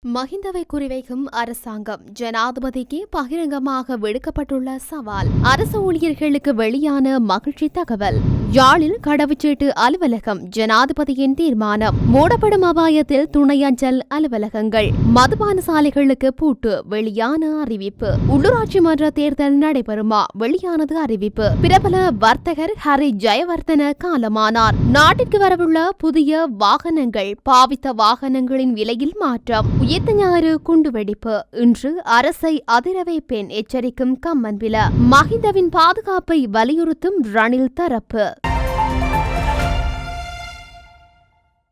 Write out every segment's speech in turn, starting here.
மஹிந்தவை குறிவைக்கும் அரசாங்கம் ஜனாதிபதிக்கு பகிரங்கமாக விடுக்கப்பட்டுள்ள சவால். அரசு ஊழியர்களுக்கு வெளியான மகிழ்ச்சி தகவல். யாழில் கடவுச்சீட்டு அலுவலகம் ஜனாதிபதியின் தீர்மானம். மூடப்படும் அபாயத்தில் துணை அஞ்சல் அலுவலகங்கள். மதுபான சாலைகளுக்கு பூட்டு வெளியான அறிவிப்பு. உள்ளூராட்சி மன்ற தேர்தல் நடைபெறுமா வெளியானது அறிவிப்பு. பிரபல வர்த்தகர் ஹரி ஜெயவர்தன காலமானார். நாட்டிற்கு வரவுள்ள புதிய வாகனங்கள். பாவித்த வாகனங்களின் விலையில் மாற்றம். உயிர்த்த ஞாயிறு குண்டுவெடிப்பு. இன்று அரசை அதிர வைப்பேன் எச்சரிக்கும் கம்மன்பில. மஹிந்தவின் பாதுகாப்பை வலியுறுத்தும் ரணில் தரப்பு.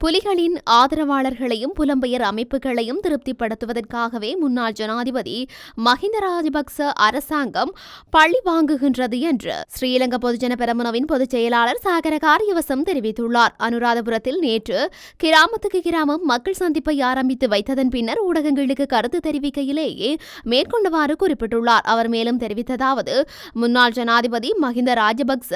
புலிகளின் ஆதரவாளர்களையும் புலம்பெயர் அமைப்புகளையும் திருப்திப்படுத்துவதற்காகவே முன்னாள் ஜனாதிபதி மஹிந்த ராஜபக்ச அரசாங்கம் பழி வாங்குகின்றது என்று ஸ்ரீலங்கா பொதுஜன பெரமுனவின் பொதுச் செயலாளர் சாகர காரியவசம் தெரிவித்துள்ளார். அனுராதபுரத்தில் நேற்று கிராமத்துக்கு கிராமம் மக்கள் சந்திப்பை ஆரம்பித்து வைத்ததன் பின்னர் ஊடகங்களுக்கு கருத்து தெரிவிக்கையிலேயே மேற்கொண்டவாறு குறிப்பிட்டுள்ளார். அவர் மேலும் தெரிவித்ததாவது, முன்னாள் ஜனாதிபதி மஹிந்த ராஜபக்ச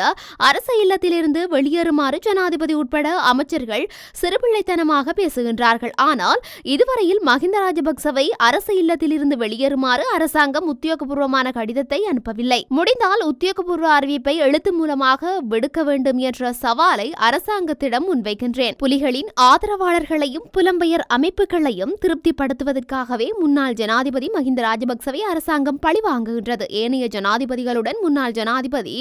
அரச இல்லத்திலிருந்து வெளியேறுமாறு ஜனாதிபதி உட்பட அமைச்சர்கள் சிறுபிள்ளைத்தனமாக பேசுகின்றார்கள். ஆனால் இதுவரையில் மஹிந்த ராஜபக்சவை அரசு இல்லத்திலிருந்து வெளியேறுமாறு அரசாங்கம் உத்தியோகபூர்வமான கடிதத்தை அனுப்பவில்லை. முடிந்தால் உத்தியோகபூர்வ அறிவிப்பை எழுத்து மூலமாக விடுக்க வேண்டும் என்ற சவாலை அரசாங்கத்திடம் முன்வைக்கின்றேன். புலிகளின் ஆதரவாளர்களையும் புலம்பெயர் அமைப்புகளையும் திருப்திப்படுத்துவதற்காகவே முன்னாள் ஜனாதிபதி மஹிந்த ராஜபக்சவை அரசாங்கம் பழிவாங்குகின்றது. ஏனைய ஜனாதிபதிகளுடன் முன்னாள் ஜனாதிபதி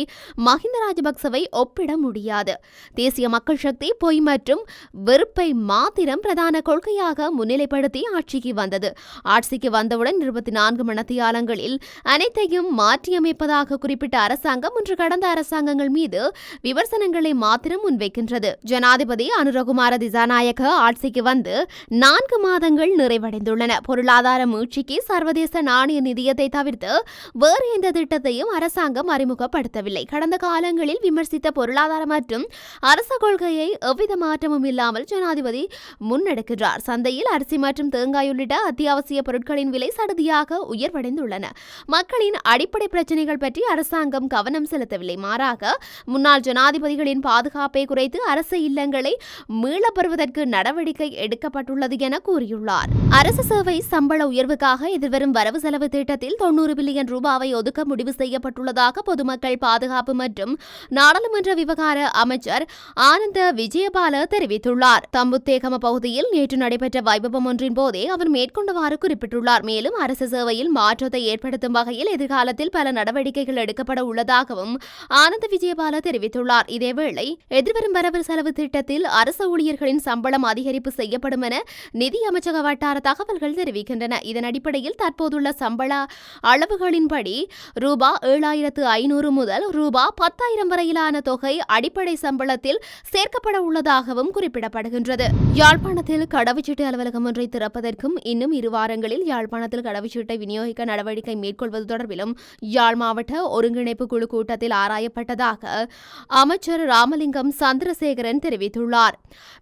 மஹிந்த ராஜபக்சவை ஒப்பிட முடியாது. தேசிய மக்கள் சக்தி பொய் மற்றும் வெறுப்பை மாத்திரம் பிரதான கொள்கையாக முன்னிலைப்படுத்தி ஆட்சிக்கு வந்தது. ஆட்சிக்கு வந்தவுடன் 24 மணித்தியாலங்களில் அனைத்தையும் மாற்றியமைப்பதாக குறிப்பிட்ட அரசாங்கம் இன்று கடந்த அரசாங்கங்கள் மீது விமர்சனங்களை மாத்திரம் முன்வைக்கின்றது. ஜனாதிபதி அனுரகுமார திசாநாயக்க ஆட்சிக்கு வந்து 4 மாதங்கள் நிறைவடைந்துள்ளன. பொருளாதார மீட்சிக்கு சர்வதேச நாணய நிதியத்தை தவிர்த்து வேறு எந்த திட்டத்தையும் அரசாங்கம் அறிமுகப்படுத்தவில்லை. கடந்த காலங்களில் விமர்சித்த பொருளாதார மற்றும் அரச கொள்கையை எவ்வித மாற்றமும் இல்லாமல் ஜனாதிபதி முன்னெடுக்கின்றார். சந்தையில் அரிசி மற்றும் தேங்காய் உள்ளிட்ட அத்தியாவசிய பொருட்களின் விலை சடுதியாக உயர்வடைந்துள்ளன. மக்களின் அடிப்படை பிரச்சினைகள் பற்றி அரசாங்கம் கவனம் செலுத்தவில்லை. மாறாக முன்னாள் ஜனாதிபதிகளின் பாதுகாப்பை குறைத்து அரசு இல்லங்களை மீளப் பெறுவதற்கு நடவடிக்கை எடுக்கப்பட்டுள்ளது என கூறியுள்ளார். அரசு சேவை சம்பள உயர்வுக்காக எதிர்வரும் வரவு செலவு திட்டத்தில் 90 பில்லியன் ரூபாவை ஒதுக்க முடிவு செய்யப்பட்டுள்ளதாக பொதுமக்கள் பாதுகாப்பு மற்றும் நாடாளுமன்ற விவகார அமைச்சர் ஆனந்த விஜயபால தெரிவித்துள்ளார். தம்புத்தேகம பகுதியில் நேற்று நடைபெற்ற வைபவம் ஒன்றின் போதே அவர் மேற்கொண்டவாறு குறிப்பிட்டுள்ளார். மேலும் அரசு சேவையில் மாற்றத்தை ஏற்படுத்தும் வகையில் எதிர்காலத்தில் பல நடவடிக்கைகள் எடுக்கப்பட உள்ளதாகவும் ஆனந்த விஜயபால தெரிவித்துள்ளார். இதேவேளை எதிர்வரும் வரவு செலவு திட்டத்தில் அரசு ஊழியர்களின் சம்பளம் அதிகரிப்பு செய்யப்படும் என நிதி அமைச்சக வட்டார தகவல்கள் தெரிவிக்கின்றன. இதன் அடிப்படையில் தற்போதுள்ள சம்பள அளவுகளின்படி ரூபா 7,500 முதல் ரூபா 10,000 வரையிலான தொகை அடிப்படை சம்பளத்தில் சேர்க்கப்பட உள்ளதாகவும் குறிப்பிடப்படுகின்றது. யாழ்ப்பாணத்தில் கடவுச்சீட்டு அலுவலகம் ஒன்றை திறப்பதற்கும் இன்னும் 2 வாரங்களில் யாழ்ப்பாணத்தில் கடவுச்சீட்டை விநியோகிக்க நடவடிக்கை மேற்கொள்வது தொடர்பிலும் யாழ் மாவட்ட ஒருங்கிணைப்பு குழு கூட்டத்தில் ஆராயப்பட்டதாக அமைச்சர் ராமலிங்கம் சந்திரசேகரன் தெரிவித்துள்ளார்.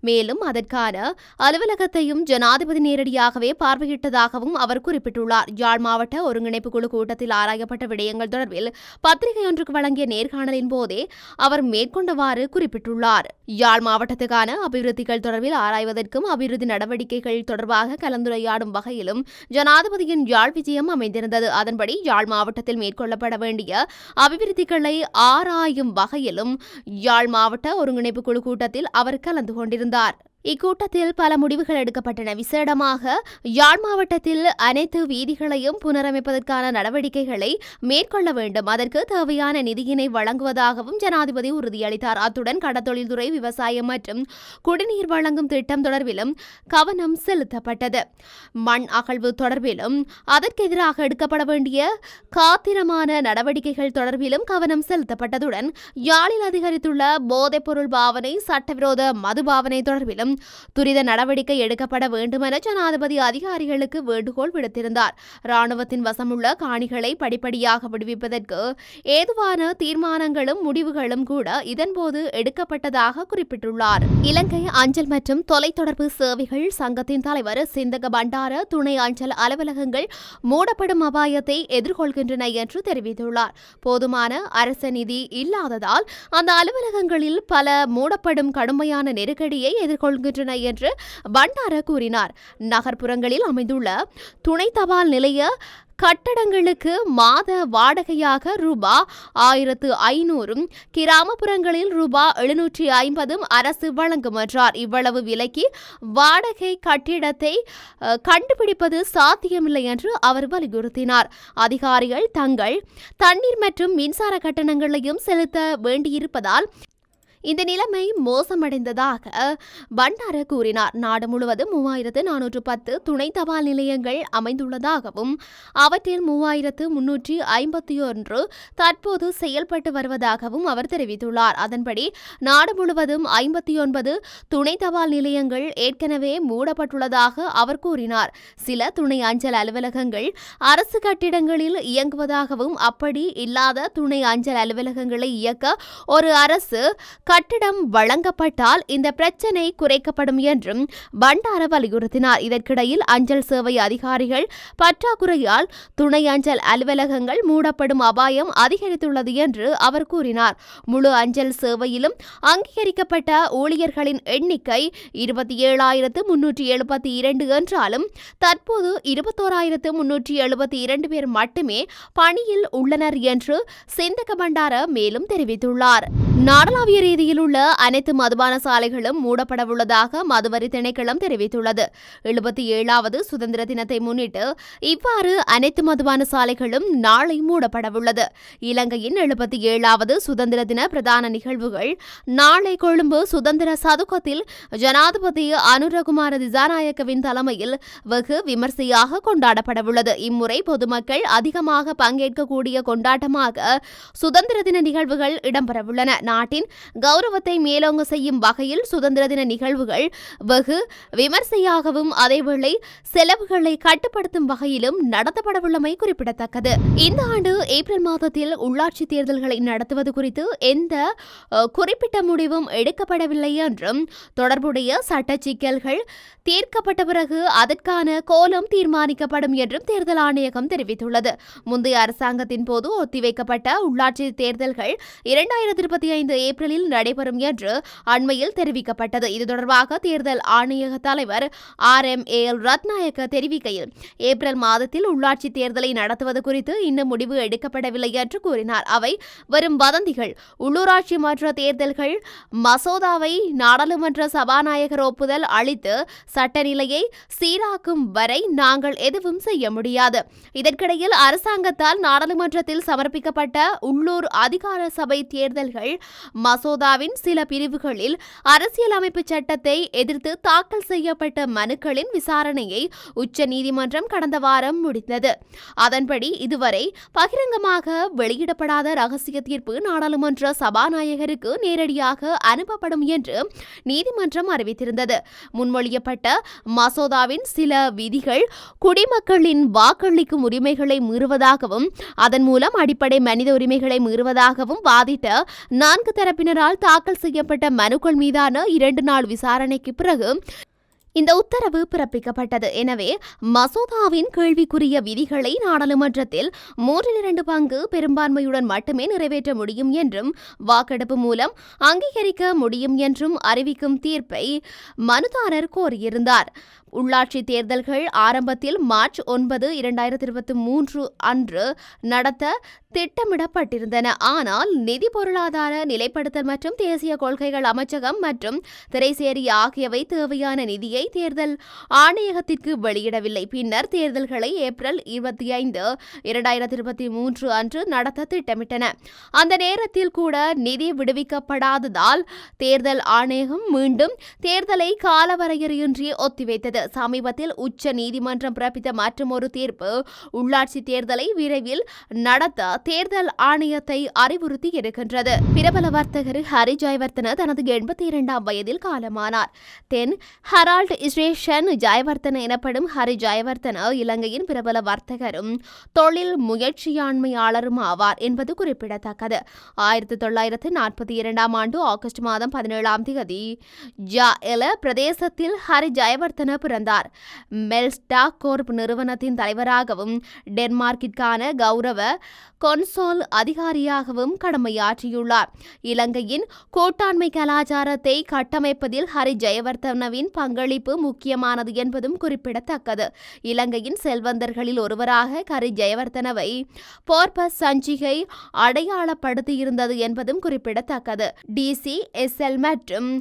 மேலும் அதற்கான அலுவலகத்தையும் ஜனாதிபதி நேரடியாகவே பார்வையிட்டதாகவும் அவர் குறிப்பிட்டுள்ளார். யாழ் மாவட்ட ஒருங்கிணைப்பு குழு கூட்டத்தில் ஆராயப்பட்ட விடயங்கள் தொடர்பில் பத்திரிகை ஒன்றுக்கு வழங்கிய நேர்காணலின் போதே அவர் மேற்கொண்டவாறு குறிப்பிட்டுள்ளார். யாழ் மாவட்டத்துக்கான அபிவிருத்திகள் தொடர்பில் ஆராய்வதற்கும் அபிவிருத்தி நடவடிக்கைகள் தொடர்பாக கலந்துரையாடும் வகையிலும் ஜனாதிபதியின் யாழ் விஜயம் அமைந்திருந்தது. அதன்படி யாழ் மாவட்டத்தில் மேற்கொள்ளப்பட வேண்டிய அபிவிருத்திகளை ஆராயும் வகையிலும் யாழ் மாவட்ட ஒருங்கிணைப்பு குழு கூட்டத்தில் அவர் கலந்து கொண்டிருந்தார். இக்கூட்டத்தில் பல முடிவுகள் எடுக்கப்பட்டன. விசேடமாக யாழ் மாவட்டத்தில் அனைத்து வீதிகளையும் புனரமைப்பதற்கான நடவடிக்கைகளை மேற்கொள்ள வேண்டும். அதற்கு தேவையான நிதியினை வழங்குவதாகவும் ஜனாதிபதி உறுதியளித்தார். அத்துடன் கடத்தொழில்துறை, விவசாயம் மற்றும் குடிநீர் வழங்கும் திட்டம் தொடர்பிலும் கவனம் செலுத்தப்பட்டது. மண் அகழ்வு தொடர்பிலும் அதற்கு எதிராக எடுக்கப்பட வேண்டிய காத்திரமான நடவடிக்கைகள் தொடர்பிலும் கவனம் செலுத்தப்பட்டதுடன் யாழில் அதிகரித்துள்ள போதைப்பொருள் பாவனை, சட்டவிரோத மது பாவனை தொடர்பிலும் துரித நடவடிக்கை எடுக்கப்பட வேண்டும் என ஜனாதிபதி அதிகாரிகளுக்கு வேண்டுகோள் விடுத்திருந்தார். ராணுவத்தின் வசமுள்ள காணிகளை படிப்படியாக விடுவிப்பதற்கு ஏதுவான தீர்மானங்களும் முடிவுகளும் கூட இதன்போது எடுக்கப்பட்டதாக குறிப்பிட்டுள்ளார். இலங்கை அஞ்சல் மற்றும் தொலைத்தொடர்பு சேவைகள் சங்கத்தின் தலைவர் சிந்தக பண்டார துணை அஞ்சல் அலுவலகங்கள் மூடப்படும் அபாயத்தை எதிர்கொள்கின்றன என்று தெரிவித்துள்ளார். போதுமான அரசு நிதி இல்லாததால் அந்த அலுவலகங்களில் பல மூடப்படும் கடுமையான நெருக்கடியை எதிர்கொள்கின்றன எதிர்கொள்கின்றன என்று பண்டார கூறினார். நகர்ப்புறங்களில் அமைந்துள்ள துணை தபால் நிலைய கட்டடங்களுக்கு மாத வாடகையாக ரூபா 1500 கிராமப்புறங்களில் ரூபா 750 அரசு வழங்கும் என்றார். இவ்வளவு விலைக்கு வாடகை கட்டிடத்தை கண்டுபிடிப்பது சாத்தியமில்லை என்று அவர் வலியுறுத்தினார். அதிகாரிகள் தங்கள் தண்ணீர் மற்றும் மின்சார கட்டணங்களையும் செலுத்த வேண்டியிருப்பதால் இந்த நிலைமை மோசமடைந்ததாக பண்டார கூறினார். நாடு முழுவதும் 3410 துணை தபால் நிலையங்கள் அமைந்துள்ளதாகவும் அவற்றில் 3351 தற்போது செயல்பட்டு வருவதாகவும் அவர் தெரிவித்துள்ளார். அதன்படி நாடு முழுவதும் 59 துணை தபால் நிலையங்கள் ஏற்கனவே மூடப்பட்டுள்ளதாக அவர் கூறினார். சில துணை அஞ்சல் அலுவலகங்கள் அரசு கட்டிடங்களில் இயங்குவதாகவும் அப்படி இல்லாத துணை அஞ்சல் அலுவலகங்களை இயக்க ஒரு அரசு கட்டிடம் வழங்கப்பட்டால் இந்த பிரச்சினை குறைக்கப்படும் என்றும் பண்டார வலியுறுத்தினார். இதற்கிடையில் அஞ்சல் சேவை அதிகாரிகள் பற்றாக்குறையால் துணை அஞ்சல் அலுவலகங்கள் மூடப்படும் அபாயம் அதிகரித்துள்ளது என்று அவர் கூறினார். முழு அஞ்சல் சேவையிலும் அங்கீகரிக்கப்பட்ட ஊழியர்களின் எண்ணிக்கை 27,372 என்றாலும் தற்போது 21,372 பேர் மட்டுமே பணியில் உள்ளனர் என்று சிந்தக பண்டார மேலும் தெரிவித்துள்ளார். நாடளாவிய ரீதியில் உள்ள அனைத்து மதுபான சாலைகளும் மூடப்படவுள்ளதாக மதுவரி திணைக்களம் தெரிவித்துள்ளது. 77வது சுதந்திர தினத்தை முன்னிட்டு இவ்வாறு அனைத்து மதுபான சாலைகளும் நாளை மூடப்படவுள்ளது. இலங்கையின் 77வது சுதந்திர தின பிரதான நிகழ்வுகள் நாளை கொழும்பு சுதந்திர சதுக்கத்தில் ஜனாதிபதி அனுரகுமார திசாநாயக்கவின் தலைமையில் வெகு விமர்சையாக கொண்டாடப்படவுள்ளது. இம்முறை பொதுமக்கள் அதிகமாக பங்கேற்கக்கூடிய கொண்டாட்டமாக சுதந்திர தின நிகழ்வுகள் இடம்பெறவுள்ளன. நாட்டின் கௌரவத்தை மேலோங்க செய்யும் வகையில் சுதந்திர தின நிகழ்வுகள் வெகு விமர்சையாகவும் அதேவேளை செலவுகளை கட்டுப்படுத்தும் வகையிலும் நடத்தப்படவுள்ளமை குறிப்பிடத்தக்கது. இந்த ஆண்டு ஏப்ரல் மாதத்தில் உள்ளாட்சி தேர்தல்களை நடத்துவது குறித்து எந்த குறிப்பிட்ட முடிவும் எடுக்கப்படவில்லை என்றும் தொடர்புடைய சட்ட சிக்கல்கள் தீர்க்கப்பட்ட பிறகு அதற்கான கோலம் தீர்மானிக்கப்படும் என்றும் தேர்தல் ஆணையகம் தெரிவித்துள்ளது. முந்தைய அரசாங்கத்தின் போது ஒத்திவைக்கப்பட்ட உள்ளாட்சி தேர்தல்கள் 2025 ஏப்ரலில் நடைபெறும் என்று அண்மையில் தெரிவிக்கப்பட்டது. இது தொடர்பாக தேர்தல் ஆணையக தலைவர் RMAL ரத்நாயக்க தெரிவிக்கையில் ஏப்ரல் மாதத்தில் உள்ளாட்சி தேர்தலை நடத்துவது குறித்து இன்னும் முடிவு எடுக்கப்படவில்லை என்று கூறினார். அவை வரும் வதந்திகள். உள்ளூராட்சி மன்ற தேர்தல்கள் மசோதாவை நாடாளுமன்ற சபாநாயகர் ஒப்புதல் அளித்து சட்ட நிலையை சீராக்கும் வரை நாங்கள் எதுவும் செய்ய முடியாது. இதற்கிடையில் அரசாங்கத்தால் நாடாளுமன்றத்தில் சமர்ப்பிக்கப்பட்ட உள்ளூர் அதிகார சபை தேர்தல்கள் மசோதாவின் சில பிரிவுகளில் அரசியலமைப்பு சட்டத்தை எதிர்த்து தாக்கல் செய்யப்பட்ட மனுக்களின் விசாரணையை உச்சநீதிமன்றம் கடந்த வாரம் முடித்தது. அதன்படி இதுவரை பகிரங்கமாக வெளியிடப்படாத ரகசிய தீர்ப்பு நாடாளுமன்ற சபாநாயகருக்கு நேரடியாக அனுப்பப்படும் என்று நீதிமன்றம் அறிவித்திருந்தது. முன்மொழியப்பட்ட மசோதாவின் சில விதிகள் குடிமக்களின் வாக்களிக்கும் உரிமைகளை மீறுவதாகவும் அதன் மூலம் அடிப்படை மனித உரிமைகளை மீறுவதாகவும் வாதிட்ட 4 தரப்பினரால் தாக்கல் செய்யப்பட்ட மனுக்கள் மீதான 2 நாள் விசாரணைக்கு பிறகு இந்த உத்தரவு பிறப்பிக்கப்பட்டது. எனவே மசோதாவின் கேள்விக்குரிய விதிகளை நாடாளுமன்றத்தில் 3/2 பங்கு பெரும்பான்மையுடன் மட்டுமே நிறைவேற்ற முடியும் என்றும் வாக்கெடுப்பு மூலம் அங்கீகரிக்க முடியும் என்றும் அறிவிக்கும் தீர்ப்பை மனுதாரர் கோரியிருந்தார். உள்ளாட்சி தேர்தல்கள் ஆரம்பத்தில் மார்ச் 9, 2023 அன்று நடத்த திட்டமிடப்பட்டிருந்தன. ஆனால் நிதி பொருளாதார நிலைப்படுத்தல் மற்றும் தேசிய கொள்கைகள் அமைச்சகம் மற்றும் திரைசேரி ஆகியவை தேவையான நிதியை தேர்தல் ஆணையகத்திற்கு வெளியிடவில்லை. பின்னர் தேர்தல்களை ஏப்ரல் 25, 2023 அன்று நடத்த திட்டமிட்டன. அந்த நேரத்தில் கூட நிதி விடுவிக்கப்படாததால் தேர்தல் ஆணையகம் மீண்டும் தேர்தலை காலவரையறையின்றி ஒத்திவைத்தது. சமீபத்தில் உச்ச நீதிமன்றம் பிறப்பித்த மற்றொரு தீர்ப்பு உள்ளாட்சி தேர்தலை விரைவில் நடத்த தேர்தல் ஆணையத்தை அறிவுறுத்தி இருக்கின்றது. பிரபல வர்த்தகர் ஹரி ஜெயவர்தன தனது 82ஆம் வயதில் காலமானார். தென் ஹெரால்ட் ஸ்டேஷன் ஜெயவர்தன எனப்படும் ஹரி ஜெயவர்தன இலங்கையின் பிரபல வர்த்தகரும் தொழில் முயற்சியாண்மையாளரும் ஆவார் என்பது குறிப்பிடத்தக்கது. 1942ஆம் ஆண்டு ஆகஸ்ட் மாதம் 17ஆம் தேதி ஜாஎல பிரதேசத்தில் ஹரி ஜெயவர்தன பிறந்தார். மெல்ஸ்டா கோர்ப் நிறுவனத்தின் தலைவராகவும் டென்மார்க்கிற்கான கௌரவ கொன்சோல் அதிகாரியாகவும் கடமையாற்றியுள்ளார். இலங்கையின் கூட்டாண்மை கலாச்சாரத்தை கட்டமைப்பதில் ஹரி ஜெயவர்தனவின் பங்களிப்பு முக்கியமானது என்பதும் குறிப்பிடத்தக்கது. இலங்கையின் செல்வந்தர்களில் ஒருவராக ஹரி ஜெயவர்தனவை போர்பஸ் சஞ்சிகை அடையாளப்படுத்தியிருந்தது என்பதும் குறிப்பிடத்தக்கது. DCSL மற்றும்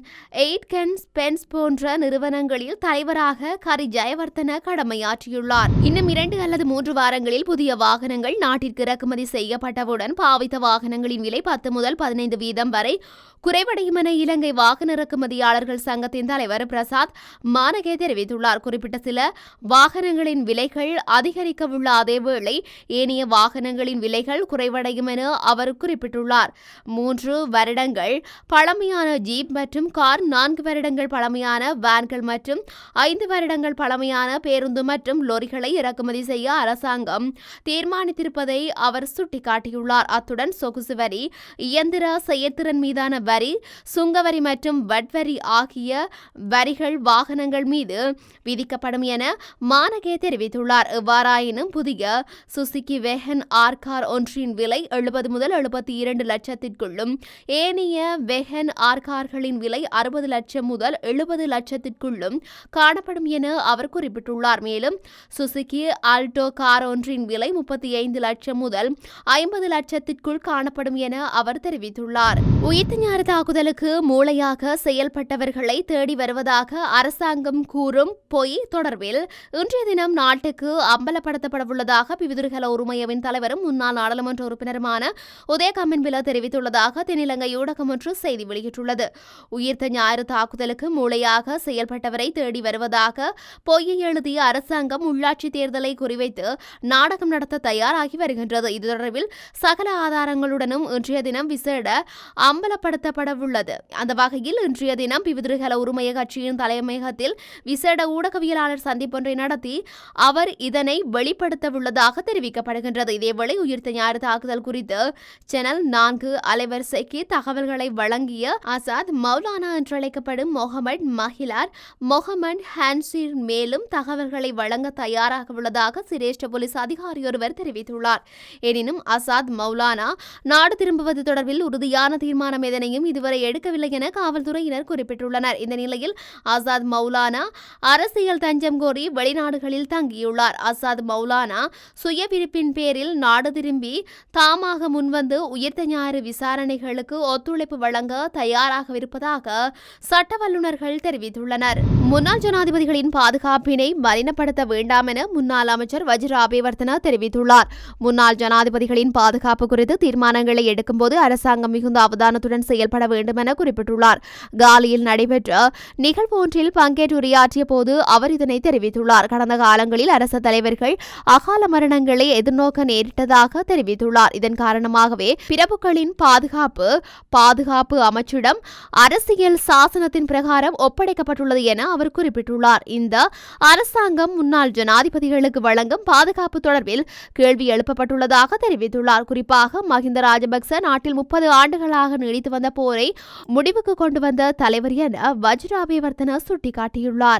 எய்ட்கன் ஸ்பென்ஸ் போன்ற நிறுவனங்களில் தலைவராக ஹரி ஜெயவர்தன கடமையாற்றியுள்ளார். இன்னும் 2 அல்லது 3 வாரங்களில் புதிய வாகனங்கள் நாட்டிற்கு இறக்குமதி செய்யப்பட்டவுடன் பாவித்த வாகனங்களின் விலை 10 முதல் 15% வரை குறைவடையும் என இலங்கை வாகன இறக்குமதியாளர்கள் சங்கத்தின் தலைவர் பிரசாத் மானகே தெரிவித்துள்ளார். குறிப்பிட்ட சில வாகனங்களின் விலைகள் அதிகரிக்கவுள்ள அதேவேளை ஏனைய வாகனங்களின் விலைகள் குறைவடையும் என அவர் குறிப்பிட்டுள்ளார். 3 வருடங்கள் பழமையான ஜீப் மற்றும் கார், 4 வருடங்கள் பழமையான வேன்கள் மற்றும் 5 வருடங்கள் பழமையான பேருந்து மற்றும் லொரிகளை இறக்குமதி செய்ய அரசாங்கம் தீர்மானித்திருப்பதை அவர் சுட்டிக்காட்டியுள்ளார். அத்துடன் சொகுசு வரி, இயந்திர செயற்திறன் மீதான வரி, சுங்கவரி மற்றும் வட்வரி ஆகிய வரிகள் வாகனங்கள் மீது விதிக்கப்படும் என மானகே தெரிவித்துள்ளார். எவ்வாறாயினும் புதிய சுசுகி வேகன் ஆர் கார் ஒன்றின் விலை 70 முதல் 72 லட்சத்திற்குள்ளும் ஏனைய வேகன் ஆர் கார்களின் விலை 60 லட்சம் முதல் 70 லட்சத்திற்குள்ளும் காணப்படும் என அவர் குறிப்பிட்டுள்ளார். மேலும் சுசுகி ஆல்டோ கார் ஒன்றின் விலை 35 லட்சம் முதல் 50 லட்சத்திற்குள் காணப்படும் என அவர் தெரிவித்துள்ளார். உயிர்த்த ஞாயிறு தாக்குதலுக்கு மூளையாக செயல்பட்டவர்களை தேடி வருவதாக அரசாங்கம் கூறும் பொய் தொடர்பில் இன்றைய தினம் நாட்டுக்கு அம்பலப்படுத்தப்படவுள்ளதாக பிவிதுர்கல உரிமையவின் தலைவரும் முன்னாள் நாடாளுமன்ற உறுப்பினருமான உதய கம்மன்பில தெரிவித்துள்ளதாக தென்னிலங்கை ஊடகம் ஒன்று செய்தி வெளியிட்டுள்ளது. உயிர்த்த ஞாயிறு தாக்குதலுக்கு மூளையாக செயல்பட்டவரை தேடி வருவதாக பொய்யை எழுதிய அரசாங்கம் உள்ளாட்சி தேர்தலை குறிவைத்து நாடகம் நடத்த தயாராகி வருகின்றது. இது தொடர்பில் சகல ஆதாரங்களுடனும் இன்றைய தினம் விசேட அம்பலப்படுத்தப்படவுள்ளது. அந்த வகையில் இன்றைய தினம் பிவிதுர்கல உரிமைய கட்சியின் தலைமையகத்தில் விசேட ஊடகவியலாளர் சந்திப்பொன்றை நடத்தி அவர் இதனை வெளிப்படுத்தவுள்ளதாக தெரிவிக்கப்படுகின்றது. இதேவேளை உயிர்த்த ஞாயிறு தாக்குதல் குறித்து சேனல் 4 அலைவரிசைக்கு தகவல்களை வழங்கிய ஆசாத் மௌலானா என்றழைக்கப்படும் மொஹமட் மஹிலார் மொஹமட் ஹான்சீர் மேலும் தகவல்களை வழங்க தயாராக உள்ளதாக சிரேஷ்ட போலீஸ் அதிகாரி ஒருவர் தெரிவித்துள்ளார். எனினும் ஆசாத் மௌலானா நாடு திரும்புவது தொடர்பில் உறுதியான தீர்மானம் எதனையும் இதுவரை எடுக்கவில்லை என காவல்துறையினர் குறிப்பிட்டுள்ளனர். இந்த நிலையில் ஆசாத் மௌலானா அரசியல் தஞ்சம் கோரி வெளிநாடுகளில் தங்கியுள்ளார். ஆசாத் மௌலானா சுயவிருப்பின் பேரில் நாடு திரும்பி தாமாக முன்வந்து உயிர்த்த ஞாயிறு விசாரணைகளுக்கு ஒத்துழைப்பு வழங்க தயாராகவிருப்பதாக சட்ட வல்லுநர்கள் தெரிவித்துள்ளனர். முன்னாள் ஜனாதிபதிகளின் பாதுகாப்பினை மலினப்படுத்த வேண்டாம் என முன்னாள் அமைச்சர் வஜிர அபேவர்தன தெரிவித்துள்ளார். முன்னாள் ஜனாதிபதிகளின் பாதுகாப்பு குறித்து தீர்மானங்களை எடுக்கும்போது அரசாங்கம் மிகுந்த அவதானத்துடன் செயல்பட வேண்டும் என குறிப்பிட்டுள்ளார். காலியில் நடைபெற்ற நிகழ்வு ஒன்றில் பங்கேற்று உரையாற்றிய போது அவர் இதனை தெரிவித்துள்ளார். கடந்த காலங்களில் அரசு தலைவர்கள் அகால மரணங்களை எதிர்நோக்க நேரிட்டதாக தெரிவித்துள்ளார். இதன் காரணமாகவே பிரபுக்களின் பாதுகாப்பு அமைச்சிடம் அரசியல் சாசனத்தின் பிரகாரம் ஒப்படைக்கப்பட்டுள்ளது என அவர் குறிப்பிட்டுள்ளார். இந்த அரசாங்கம் முன்னாள் ஜனாதிபதிகளுக்கு வழங்கும் பாதுகாப்பு தொடர்பில் கேள்வி எழுப்பப்பட்டுள்ளதாக தெரிவித்துள்ளார். குறிப்பாக மஹிந்த ராஜபக்ச நாட்டில் 30 ஆண்டுகளாக நீடித்து வந்த போரை முடிவுக்கு கொண்டு வந்த தலைவர் என வஜிர அபேவர்தன சுட்டிக்காட்டியுள்ளார்.